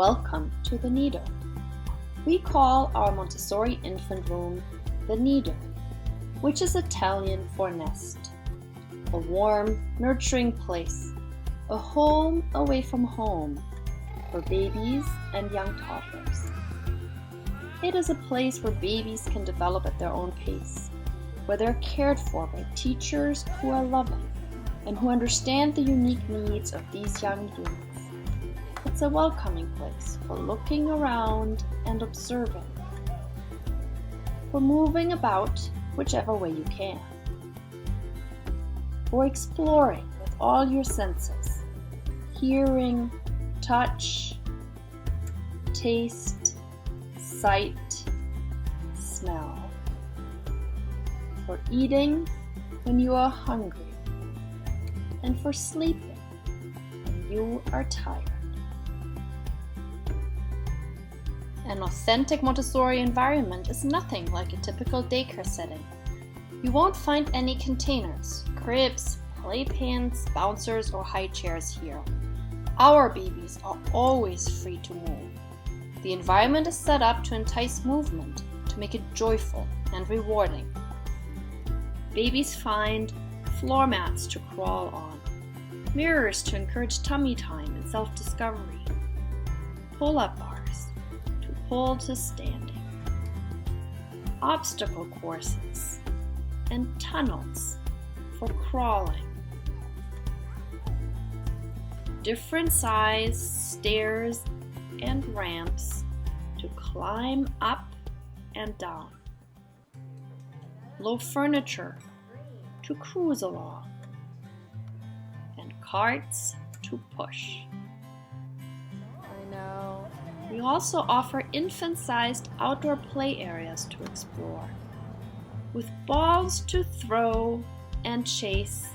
Welcome to the Nido. We call our Montessori infant room the Nido, which is Italian for nest. A warm, nurturing place, a home away from home for babies and young toddlers. It is a place where babies can develop at their own pace, where they're cared for by teachers who are loving and who understand the unique needs of these young beings. It's a welcoming place for looking around and observing, for moving about whichever way you can, for exploring with all your senses, hearing, touch, taste, sight, smell, for eating when you are hungry, and for sleeping when you are tired. An authentic Montessori environment is nothing like a typical daycare setting. You won't find any containers, cribs, playpens, bouncers, or high chairs here. Our babies are always free to move. The environment is set up to entice movement, to make it joyful and rewarding. Babies find floor mats to crawl on, mirrors to encourage tummy time and self-discovery, pull-up bars to pull to standing, obstacle courses, and tunnels for crawling. Different size stairs and ramps to climb up and down. Low furniture to cruise along, and carts to push. I know. We also offer infant-sized outdoor play areas to explore, with balls to throw and chase,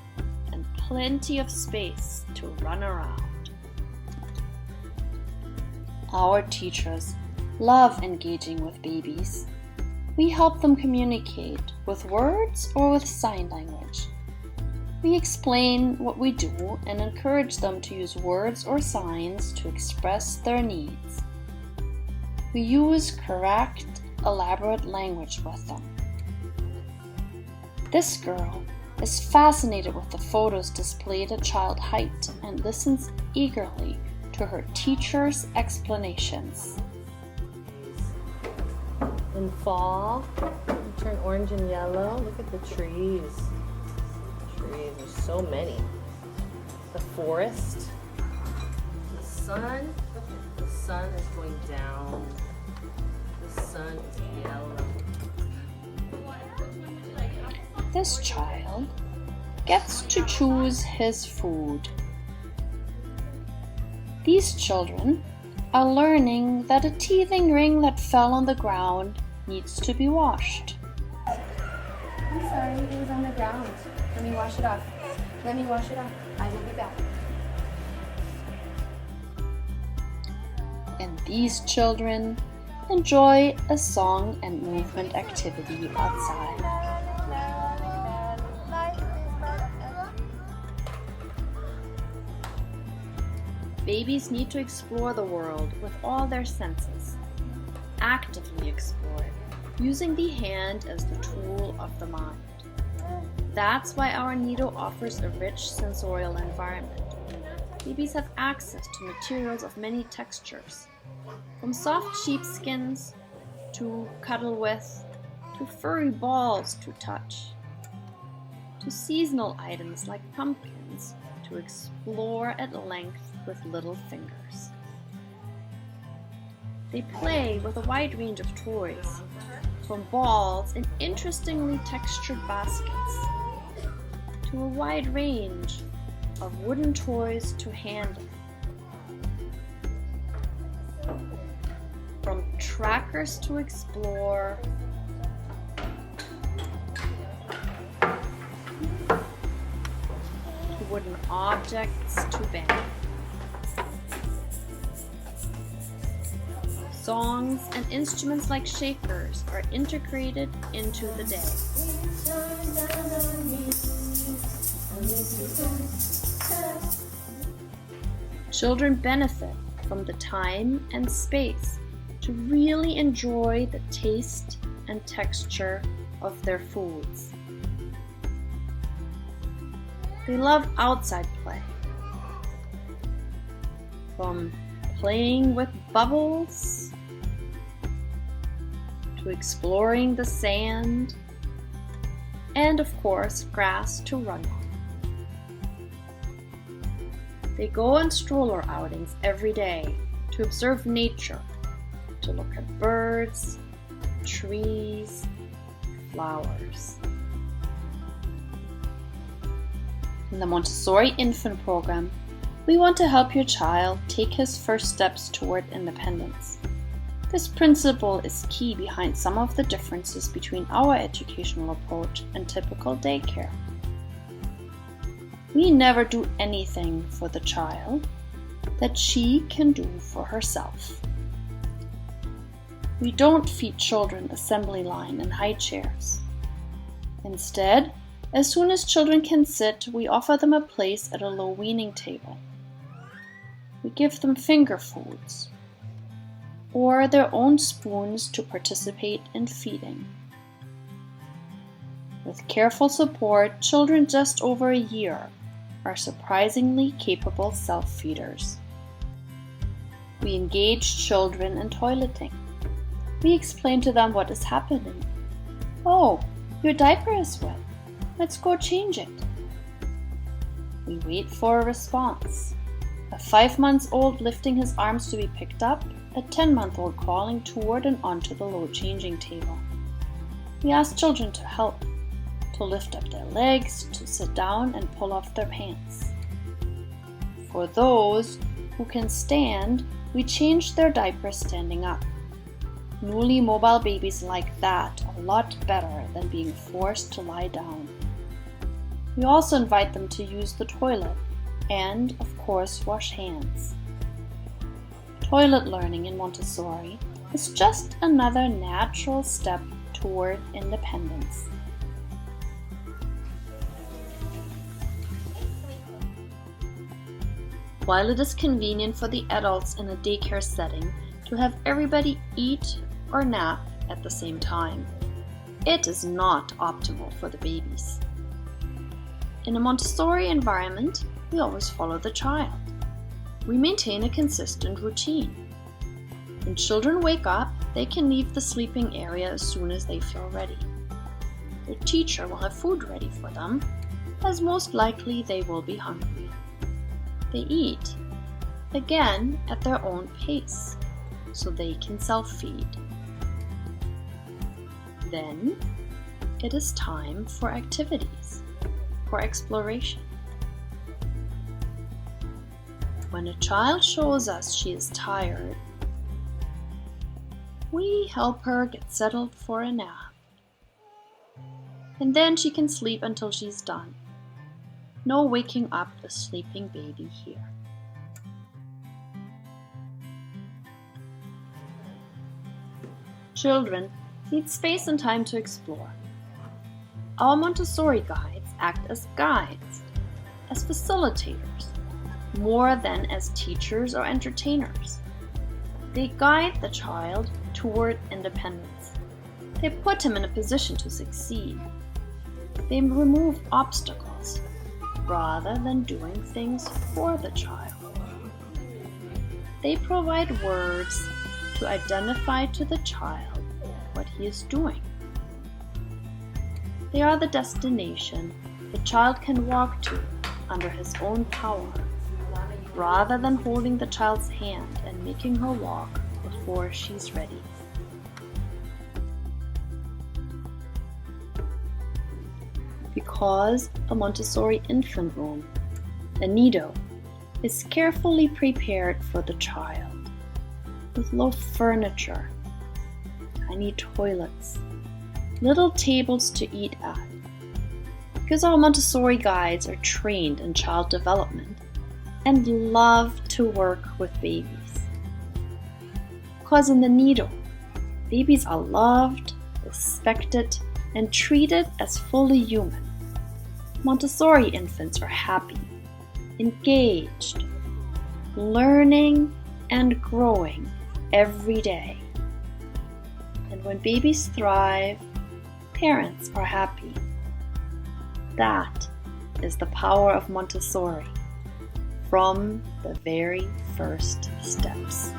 and plenty of space to run around. Our teachers love engaging with babies. We help them communicate with words or with sign language. We explain what we do and encourage them to use words or signs to express their needs. We use correct, elaborate language with them. This girl is fascinated with the photos displayed at child height and listens eagerly to her teacher's explanations. In fall, you turn orange and yellow. Look at the trees. There's so many. The forest. The sun is going down. The sun is yellow. This child gets to choose his food. These children are learning that a teething ring that fell on the ground needs to be washed. I'm sorry, it was on the ground. Let me wash it off. I will be back. And these children enjoy a song and movement activity outside. Babies need to explore the world with all their senses. Actively explore it, using the hand as the tool of the mind. That's why our Nido offers a rich sensorial environment. Babies have access to materials of many textures, from soft sheepskins to cuddle with, to furry balls to touch, to seasonal items like pumpkins to explore at length with little fingers. They play with a wide range of toys, from balls and interestingly textured baskets, to a wide range of wooden toys to handle, from trackers to explore, to wooden objects to bang. Songs and instruments like shakers are integrated into the day. Children benefit them the time and space to really enjoy the taste and texture of their foods. They love outside play, from playing with bubbles to exploring the sand, and of course grass to run on. They go on stroller outings every day to observe nature, to look at birds, trees, flowers. In the Montessori Infant Program, we want to help your child take his first steps toward independence. This principle is key behind some of the differences between our educational approach and typical daycare. We never do anything for the child that she can do for herself. We don't feed children assembly line and high chairs. Instead, as soon as children can sit, we offer them a place at a low weaning table. We give them finger foods or their own spoons to participate in feeding. With careful support, children just over a year are surprisingly capable self-feeders. We engage children in toileting. We explain to them what is happening. Oh, your diaper is wet. Let's go change it. We wait for a response. A 5-month-old lifting his arms to be picked up, a 10-month-old crawling toward and onto the low changing table. We ask children to help, to lift up their legs, to sit down and pull off their pants. For those who can stand, we change their diapers standing up. Newly mobile babies like that a lot better than being forced to lie down. We also invite them to use the toilet and, of course, wash hands. Toilet learning in Montessori is just another natural step toward independence. While it is convenient for the adults in a daycare setting to have everybody eat or nap at the same time, it is not optimal for the babies. In a Montessori environment, we always follow the child. We maintain a consistent routine. When children wake up, they can leave the sleeping area as soon as they feel ready. The teacher will have food ready for them, as most likely they will be hungry. They eat, again at their own pace, so they can self-feed. Then, it is time for activities, for exploration. When a child shows us she is tired, we help her get settled for a nap. And then she can sleep until she's done. No waking up a sleeping baby here. Children need space and time to explore. Our Montessori guides act as guides, as facilitators, more than as teachers or entertainers. They guide the child toward independence. They put him in a position to succeed. They remove obstacles rather than doing things for the child. They provide words to identify to the child what he is doing. They are the destination the child can walk to under his own power, rather than holding the child's hand and making her walk before she's ready. Because a Montessori infant room, a Nido, is carefully prepared for the child, with low furniture, tiny toilets, little tables to eat at. Because our Montessori guides are trained in child development and love to work with babies. Because in the Nido, babies are loved, respected, and treated as fully human. Montessori infants are happy, engaged, learning, and growing every day. And when babies thrive, parents are happy. That is the power of Montessori from the very first steps.